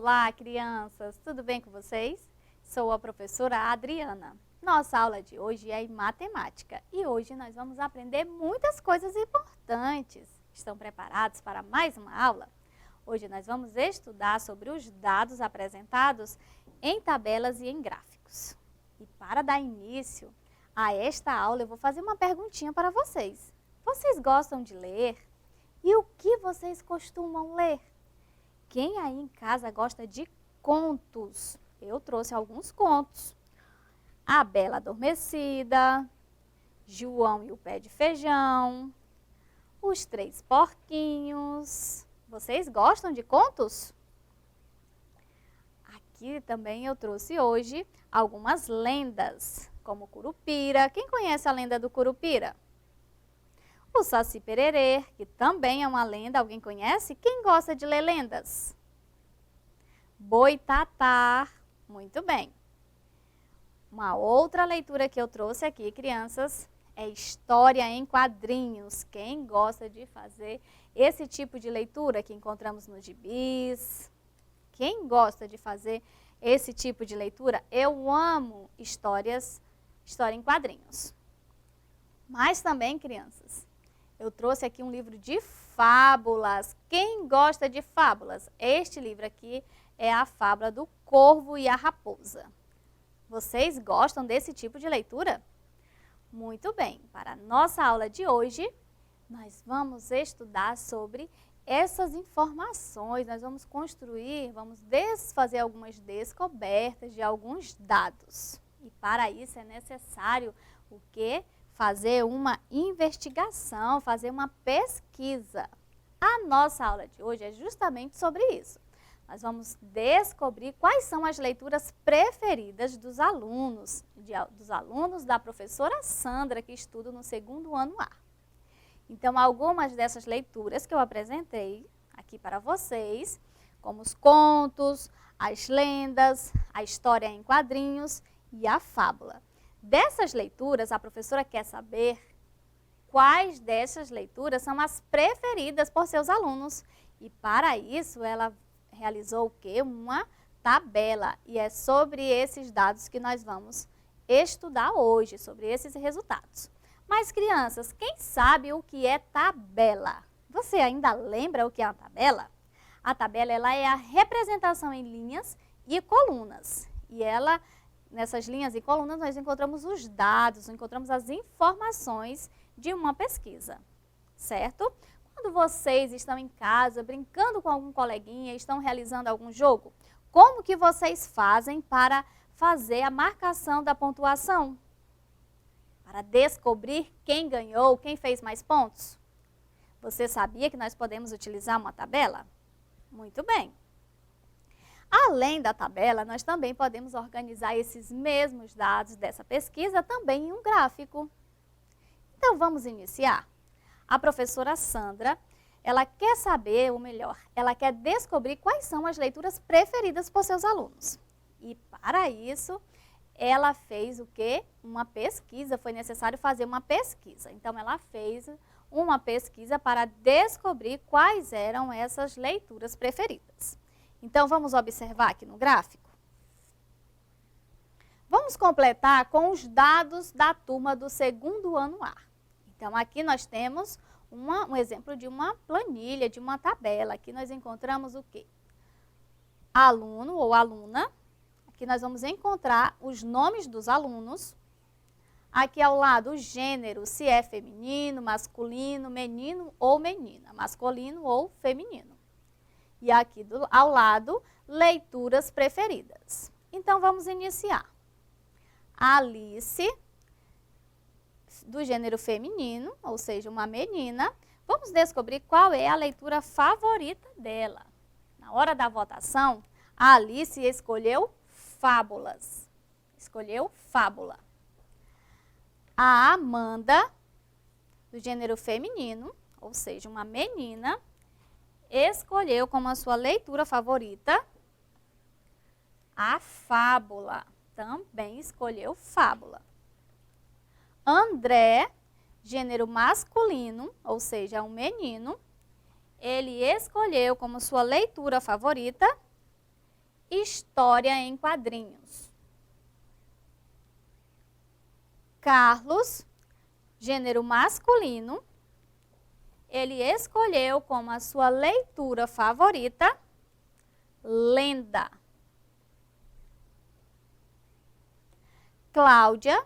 Olá, crianças! Tudo bem com vocês? Sou a professora Adriana. Nossa aula de hoje é em matemática e hoje nós vamos aprender muitas coisas importantes. Estão preparados para mais uma aula? Hoje nós vamos estudar sobre os dados apresentados em tabelas e em gráficos. E para dar início a esta aula, eu vou fazer uma perguntinha para vocês. Vocês gostam de ler? E o que vocês costumam ler? Quem aí em casa gosta de contos? Eu trouxe alguns contos. A Bela Adormecida, João e o Pé de Feijão, Os Três Porquinhos. Vocês gostam de contos? Aqui também eu trouxe hoje algumas lendas, como Curupira. Quem conhece a lenda do Curupira? O Saci Pererê, que também é uma lenda, alguém conhece? Quem gosta de ler lendas? Boitatá, muito bem. Uma outra leitura que eu trouxe aqui, crianças, é História em Quadrinhos. Quem gosta de fazer esse tipo de leitura que encontramos nos gibis? Quem gosta de fazer esse tipo de leitura? Eu amo história em quadrinhos. Mas também, crianças, eu trouxe aqui um livro de fábulas. Quem gosta de fábulas? Este livro aqui é a fábula do Corvo e a Raposa. Vocês gostam desse tipo de leitura? Muito bem, para a nossa aula de hoje, nós vamos estudar sobre essas informações. Nós vamos fazer algumas descobertas de alguns dados. E para isso é necessário o quê? Fazer uma investigação, fazer uma pesquisa. A nossa aula de hoje é justamente sobre isso. Nós vamos descobrir quais são as leituras preferidas dos alunos da professora Sandra, que estuda no 2º ano A. Então, algumas dessas leituras que eu apresentei aqui para vocês, como os contos, as lendas, a história em quadrinhos e a fábula. Dessas leituras, a professora quer saber quais dessas leituras são as preferidas por seus alunos. E para isso, ela realizou o quê? Uma tabela. E é sobre esses dados que nós vamos estudar hoje, sobre esses resultados. Mas, crianças, quem sabe o que é tabela? Você ainda lembra o que é uma tabela? A tabela ela é a representação em linhas e colunas. E nessas linhas e colunas, nós encontramos os dados, encontramos as informações de uma pesquisa, certo? Quando vocês estão em casa, brincando com algum coleguinha, estão realizando algum jogo, como que vocês fazem para fazer a marcação da pontuação? Para descobrir quem ganhou, quem fez mais pontos? Você sabia que nós podemos utilizar uma tabela? Muito bem. Além da tabela, nós também podemos organizar esses mesmos dados dessa pesquisa também em um gráfico. Então, vamos iniciar? A professora Sandra, ela quer saber, ou melhor, ela quer descobrir quais são as leituras preferidas por seus alunos. E para isso, ela fez o quê? Uma pesquisa, foi necessário fazer uma pesquisa. Então, ela fez uma pesquisa para descobrir quais eram essas leituras preferidas. Então, vamos observar aqui no gráfico? Vamos completar com os dados da turma do 2º ano A. Então, aqui nós temos um exemplo de uma planilha, de uma tabela. Aqui nós encontramos o quê? Aluno ou aluna. Aqui nós vamos encontrar os nomes dos alunos. Aqui ao lado o gênero, se é feminino, masculino, menino ou menina, masculino ou feminino. E aqui ao lado, leituras preferidas. Então, vamos iniciar. Alice, do gênero feminino, ou seja, uma menina. Vamos descobrir qual é a leitura favorita dela. Na hora da votação, a Alice escolheu fábulas. Escolheu fábula. A Amanda, do gênero feminino, ou seja, uma menina, escolheu como a sua leitura favorita a fábula. Também escolheu fábula. André, gênero masculino, ou seja, um menino, ele escolheu como sua leitura favorita história em quadrinhos. Carlos, gênero masculino, ele escolheu como a sua leitura favorita lenda. Cláudia,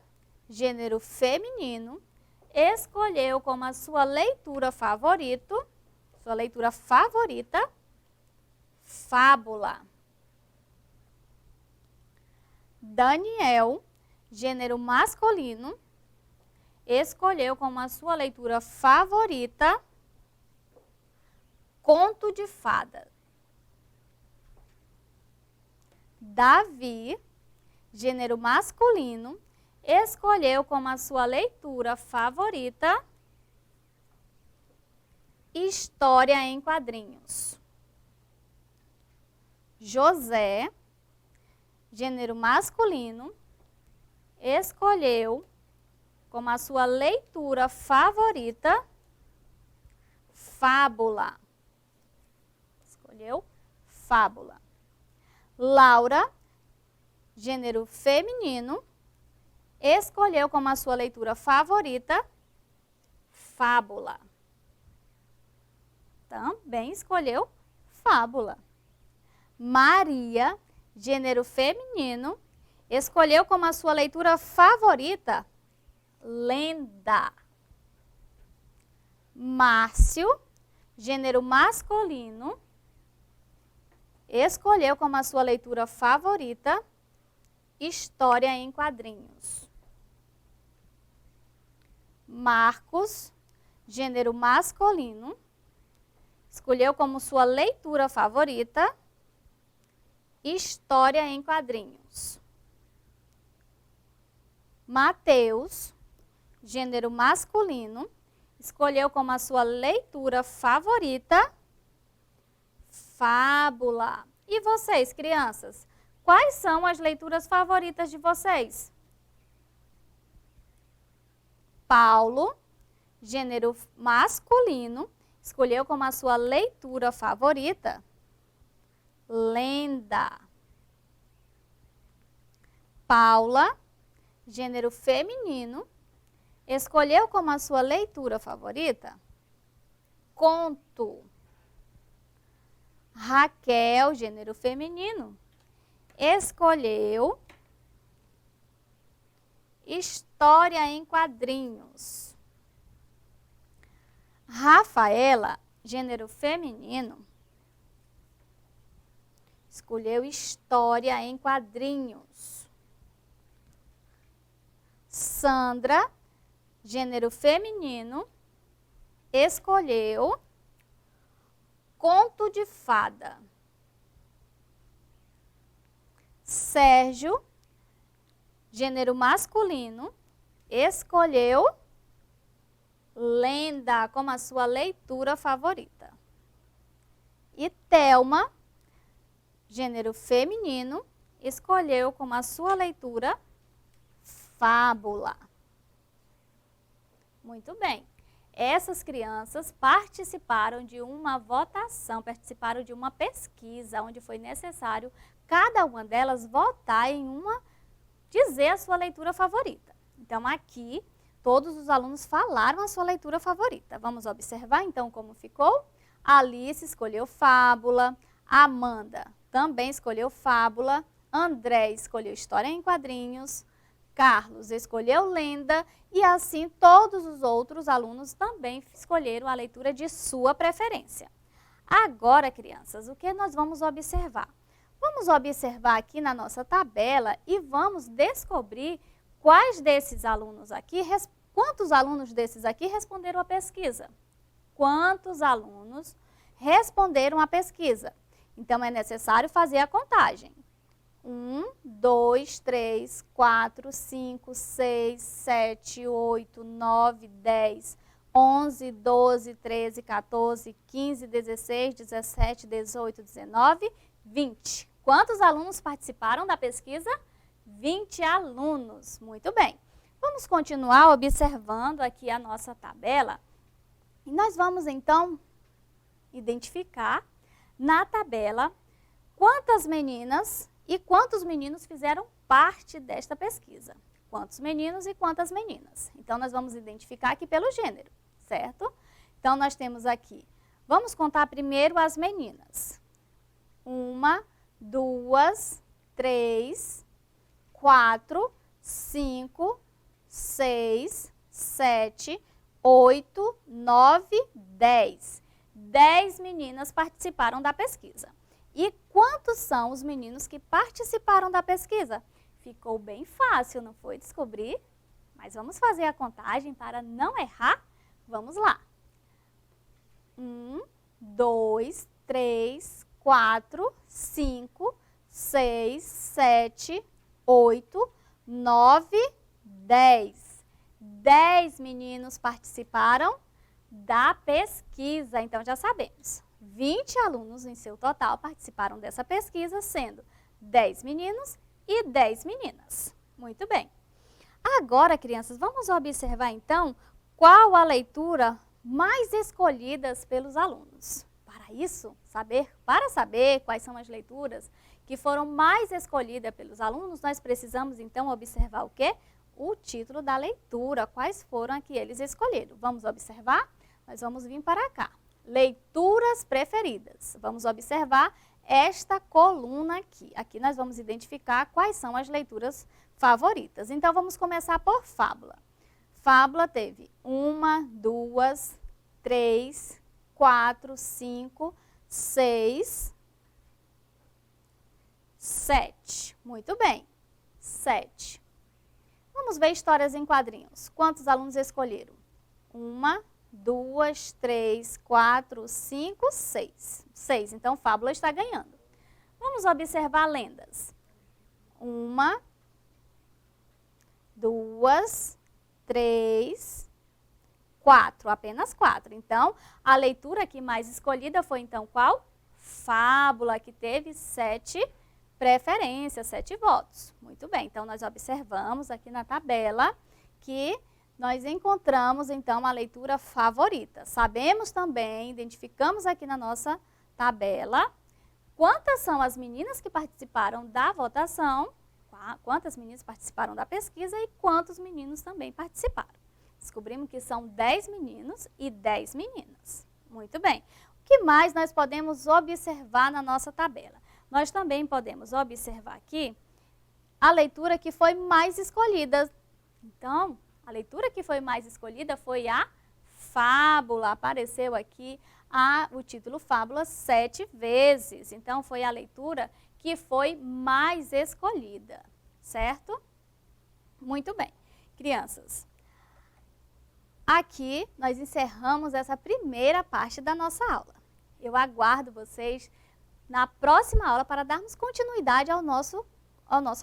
gênero feminino, escolheu como a sua leitura favorita fábula. Daniel, gênero masculino, escolheu como a sua leitura favorita conto de fada. Davi, gênero masculino, escolheu como a sua leitura favorita história em quadrinhos. José, gênero masculino, escolheu como a sua leitura favorita fábula. Escolheu fábula. Laura, gênero feminino, escolheu como a sua leitura favorita fábula. Também escolheu fábula. Maria, gênero feminino, escolheu como a sua leitura favorita lenda. Márcio, gênero masculino, escolheu como a sua leitura favorita história em quadrinhos. Marcos, gênero masculino, escolheu como sua leitura favorita história em quadrinhos. Mateus, gênero masculino, escolheu como a sua leitura favorita fábula. E vocês, crianças, quais são as leituras favoritas de vocês? Paulo, gênero masculino, escolheu como a sua leitura favorita lenda. Paula, gênero feminino, escolheu como a sua leitura favorita conto. Raquel, gênero feminino, escolheu história em quadrinhos. Rafaela, gênero feminino, escolheu história em quadrinhos. Sandra, gênero feminino, escolheu conto de fada. Sérgio, gênero masculino, escolheu lenda como a sua leitura favorita. E Thelma, gênero feminino, escolheu como a sua leitura fábula. Muito bem. Essas crianças participaram de uma votação, participaram de uma pesquisa, onde foi necessário cada uma delas votar em dizer a sua leitura favorita. Então, aqui, todos os alunos falaram a sua leitura favorita. Vamos observar, então, como ficou? A Alice escolheu fábula, a Amanda também escolheu fábula, André escolheu história em quadrinhos, Carlos escolheu lenda e assim todos os outros alunos também escolheram a leitura de sua preferência. Agora, crianças, o que nós vamos observar? Vamos observar aqui na nossa tabela e vamos descobrir quais desses alunos aqui, quantos alunos desses aqui responderam a pesquisa. Quantos alunos responderam a pesquisa? Então, é necessário fazer a contagem. 1, 2, 3, 4, 5, 6, 7, 8, 9, 10, 11, 12, 13, 14, 15, 16, 17, 18, 19, 20. Quantos alunos participaram da pesquisa? 20 alunos. Muito bem. Vamos continuar observando aqui a nossa tabela. E nós vamos, então, identificar na tabela quantas meninas e quantos meninos fizeram parte desta pesquisa? Quantos meninos e quantas meninas? Então, nós vamos identificar aqui pelo gênero, certo? Então, nós temos aqui, vamos contar primeiro as meninas. 1, 2, 3, 4, 5, 6, 7, 8, 9, 10. 10 meninas participaram da pesquisa. E quantos são os meninos que participaram da pesquisa? Ficou bem fácil, não foi descobrir? Mas vamos fazer a contagem para não errar? Vamos lá. 1, 2, 3, 4, 5, 6, 7, 8, 9, 10. 10 meninos participaram da pesquisa. Então, já sabemos, 20 alunos em seu total participaram dessa pesquisa, sendo 10 meninos e 10 meninas. Muito bem. Agora, crianças, vamos observar, então, qual a leitura mais escolhida pelos alunos. Para saber quais são as leituras que foram mais escolhidas pelos alunos, nós precisamos, então, observar o quê? O título da leitura, quais foram a que eles escolheram. Vamos observar? Nós vamos vir para cá. Leituras preferidas. Vamos observar esta coluna aqui. Aqui nós vamos identificar quais são as leituras favoritas. Então, vamos começar por fábula. Fábula teve 1, 2, 3, 4, 5, 6, 7. Muito bem, 7. Vamos ver histórias em quadrinhos. Quantos alunos escolheram? 1, 2, 3, 4, 5, 6. 6, então fábula está ganhando. Vamos observar lendas. 1, 2, 3, 4, apenas 4. Então, a leitura aqui mais escolhida foi, então, qual? Fábula, que teve 7 preferências, 7 votos. Muito bem, então nós observamos aqui na tabela que nós encontramos, então, a leitura favorita. Sabemos também, identificamos aqui na nossa tabela, quantas são as meninas que participaram da votação, quantas meninas participaram da pesquisa e quantos meninos também participaram. Descobrimos que são 10 meninos e 10 meninas. Muito bem. O que mais nós podemos observar na nossa tabela? Nós também podemos observar aqui a leitura que foi mais escolhida. Então, a leitura que foi mais escolhida foi a fábula. Apareceu aqui o título fábula 7 vezes. Então, foi a leitura que foi mais escolhida, certo? Muito bem. Crianças, aqui nós encerramos essa primeira parte da nossa aula. Eu aguardo vocês na próxima aula para darmos continuidade ao nosso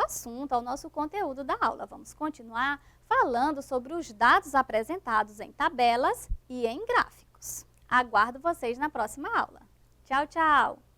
assunto, ao nosso conteúdo da aula. Vamos continuar falando sobre os dados apresentados em tabelas e em gráficos. Aguardo vocês na próxima aula. Tchau, tchau!